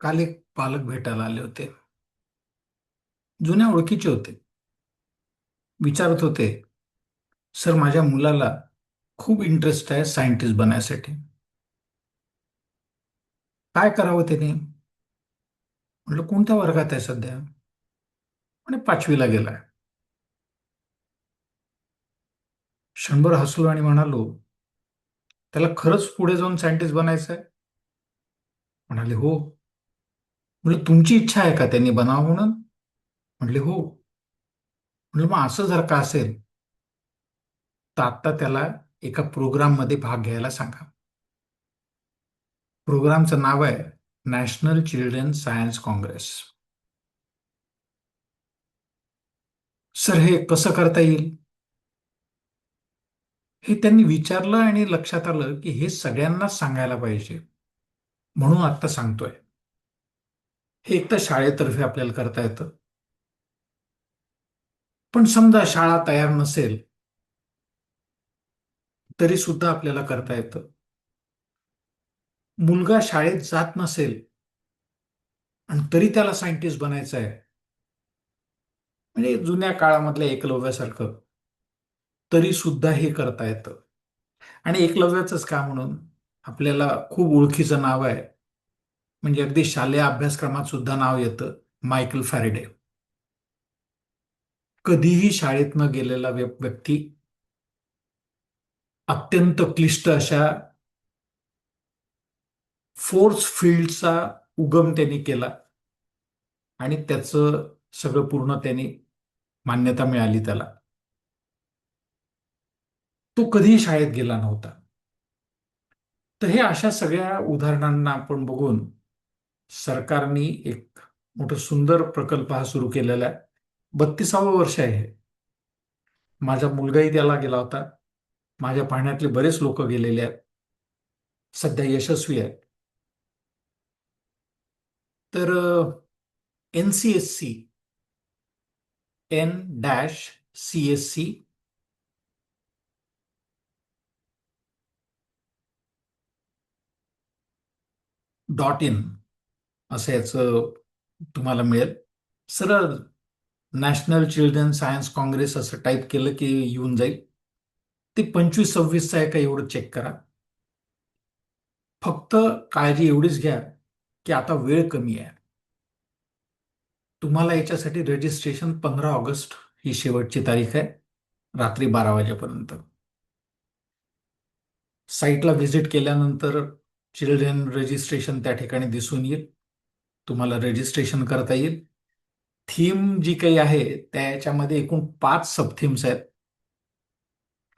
काल एक पालक भेटायला आले होते. जुन्या ओळखीचे होते. विचारत होते, सर माझ्या मुलाला खूप इंटरेस्ट आहे सायंटिस्ट बनायसाठी. काय करावं त्याने? म्हटलं कोणत्या वर्गात आहे सध्या? म्हणे 5वीला गेलाय. क्षणभर हसलो आणि म्हणालो, त्याला खरंच पुढे जाऊन सायंटिस्ट बनायचं आहे? म्हणाले हो. म्हटलं तुमची इच्छा आहे का त्यांनी बनावं म्हणून? म्हटले हो. म्हटलं मग असं जर का असेल तर आत्ता त्याला एका प्रोग्राममध्ये भाग घ्यायला सांगा. प्रोग्रामचं नाव आहे national children science Congress. Sir हे कसं करता येईल? हे त्यांनी विचारलं आणि लक्षात आलं की हे सगळ्यांनाच सांगायला पाहिजे, म्हणून आत्ता सांगतोय. हे एक तर शाळेतर्फे आपल्याला करता येतं. पण समजा शाळा तयार नसेल तरी सुद्धा आपल्याला करता येतं. मुलगा शाळेत जात नसेल आणि तरी त्याला सायंटिस्ट बनायचं आहे, म्हणजे जुन्या काळामधल्या एकलव्यासारखं, तरी सुद्धा हे करता येतं. आणि एकलव्याचंच का म्हणून, आपल्याला खूप ओळखीचं नाव आहे, म्हणजे अगदी शालेय अभ्यासक्रमात सुद्धा नाव येतं, मायकल फॅरेडे. कधीही शाळेत न गेलेला व्यक्ती अत्यंत क्लिष्ट अशा फोर्स फील्डचा उगम त्यांनी केला आणि त्याचं सगळं पूर्ण त्यांनी मान्यता मिळाली त्याला. तो कधीही शाळेत गेला नव्हता. तर हे अशा सगळ्या उदाहरणांना आपण बघून सरकारने एक मोठं सुंदर प्रकल्प हा सुरू केलेला आहे. 32वं वर्ष आहे हे. माझा मुलगाही त्याला गेला होता. माझ्या पाहण्यातले बरेच लोक गेलेले आहेत, सध्या यशस्वी आहेत. तर NCSC.in असं याचं तुम्हाला मिळेल. सरळ नॅशनल चिल्ड्रन सायन्स काँग्रेस असं टाईप केलं की येऊन जाईल. ते 25-26चं आहे का एवढं चेक करा. फक्त काळजी एवढीच घ्या की आता वेळ कमी आहे. तुम्हाला याच्यासाठी रजिस्ट्रेशन 15 ऑगस्ट ही शेवटची तारीख आहे, रात्री 12 वाजेपर्यंत. साईटला व्हिजिट केल्यानंतर चिल्ड्रन रजिस्ट्रेशन त्या ठिकाणी दिसून येईल. तुम्हाला रजिस्ट्रेशन करता येईल. थीम जी काही आहे त्याच्यामध्ये एकूण 5 सब थीम्स आहेत.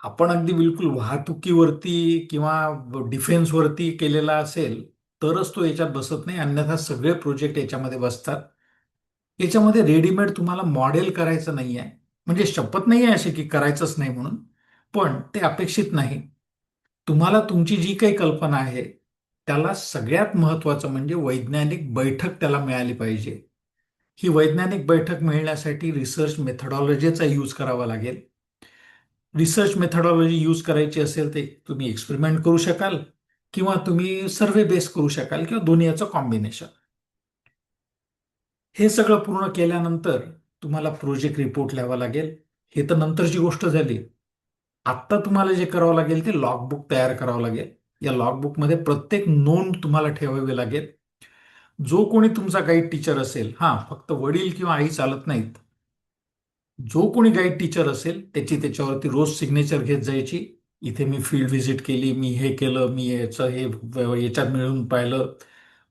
आपण अगदी बिलकुल वाहतुकीवरती किंवा डिफेन्सवरती केलेला असेल तरच तो याच्यात बसत नाही, अन्यथा सगळे प्रोजेक्ट याच्यामध्ये बसतात. याच्यामध्ये रेडीमेड तुम्हाला मॉडेल करायचं नाही आहे, म्हणजे शपथ नाही आहे अशी की करायचंच नाही म्हणून, पण ते अपेक्षित नाही. तुम्हाला तुमची जी काही कल्पना आहे त्याला सगळ्यात महत्वाचं म्हणजे वैज्ञानिक बैठक त्याला मिळाली पाहिजे. ही वैज्ञानिक बैठक मिळण्यासाठी रिसर्च मेथडॉलॉजीचा यूज करावा लागेल. रिसर्च मेथडॉलॉजी यूज करायची असेल तर तुम्ही एक्सपेरिमेंट करू शकाल किंवा तुम्ही सर्वे बेस करू शकाल किंवा दोन्ही याचं कॉम्बिनेशन. हे सगळं पूर्ण केल्यानंतर तुम्हाला प्रोजेक्ट रिपोर्ट लिहावा लागेल. हे तर नंतरची गोष्ट झाली. आत्ता तुम्हाला जे करावं लागेल ते लॉगबुक तयार करावं लागेल. या लॉगबुकमध्ये प्रत्येक नोंद तुम्हाला ठेवावी लागेल. जो कोणी तुमचा गाईड टीचर असेल, हा फक्त वडील किंवा आई चालत नाहीत, जो कोणी गाईड टीचर असेल त्याची त्याच्यावरती रोज सिग्नेचर घेत जायची. इथे मी फील्ड व्हिजिट केली, मी हे केलं, मी याचं हे याच्यात मिळून पाहिलं,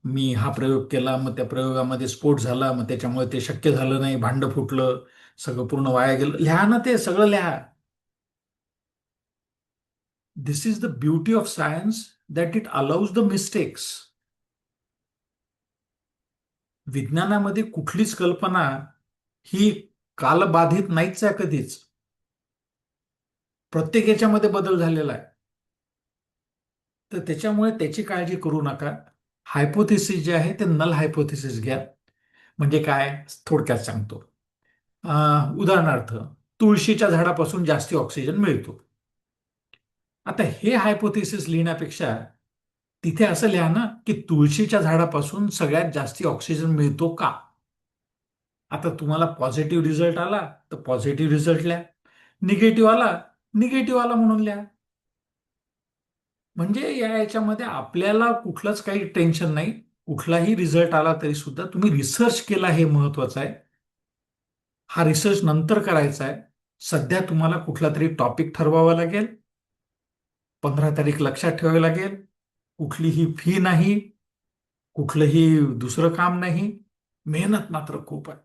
मी हा प्रयोग केला, मग त्या प्रयोगामध्ये स्फोट झाला, मग त्याच्यामुळे ते शक्य झालं नाही, भांडं फुटलं, सगळं पूर्ण वाया गेलं. लिहा ना, ते सगळं लिहा. This is the beauty of science, that it allows the mistakes. विज्ञानामध्ये कुठलीच कल्पना ही कालबाधित नाहीच आहे कधीच. प्रत्येक याच्यामध्ये बदल झालेला आहे. तर त्याच्यामुळे त्याची काळजी करू नका. हायपोथेसिस जे आहे ते नल हायपोथेसिस घ्या. म्हणजे काय, थोडक्यात सांगतो. उदाहरणार्थ, तुळशीच्या झाडापासून जास्ती ऑक्सिजन मिळतो. आता हे हायपोथेसिस लिहिण्यापेक्षा तिथे असं लिहा ना की तुळशीच्या झाडापासून सगळ्यात जास्ती ऑक्सिजन मिळतो का. आता तुम्हाला पॉझिटिव्ह रिझल्ट आला तर पॉझिटिव्ह रिझल्ट लिहा, निगेटिव्ह आला निगेटिव्ह आला म्हणून लिहा. म्हणजे या याच्यामध्ये आपल्याला कुठलंच काही टेन्शन नाही. कुठलाही रिझल्ट आला तरी सुद्धा तुम्ही रिसर्च केला हे महत्वाचं आहे. हा रिसर्च नंतर करायचा आहे. सध्या तुम्हाला कुठला तरी टॉपिक ठरवावा लागेल, 15 तारीख लक्षात ठेवावी लागेल. कुठलीही फी नाही, कुठलंही दुसरं काम नाही, मेहनत मात्र खूप आहे.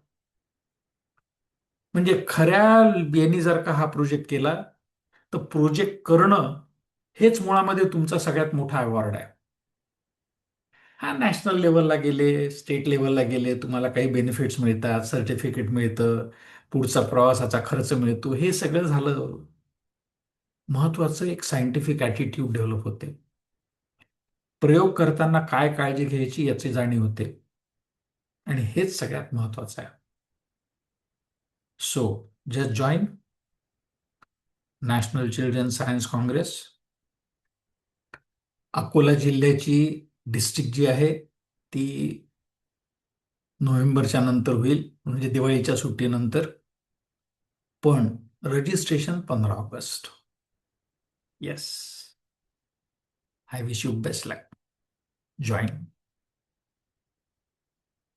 म्हणजे खऱ्या यांनी जर का हा प्रोजेक्ट केला तर प्रोजेक्ट करणं हेच मुळामध्ये तुमचा सगळ्यात मोठा अवॉर्ड आहे. हा नॅशनल लेवलला गेले, स्टेट लेवलला गेले, तुम्हाला काही बेनिफिट्स मिळतात, सर्टिफिकेट मिळतं, पुढचा प्रवासाचा खर्च मिळतो, हे सगळं झालं. महत्वाचं एक सायंटिफिक ॲटिट्यूड डेव्हलप होते. प्रयोग करताना काय काळजी घ्यायची याची जाणीव होते. आणि हेच सगळ्यात महत्वाचं आहे. So just join national children science Congress. Akola जिल्ह्याची डिस्ट्रिक्ट जी आहे ती नोव्हेंबरच्या नंतर होईल, म्हणजे दिवाळीच्या सुट्टीनंतर. पण registration 15 August. Yes. I wish you best luck. Join.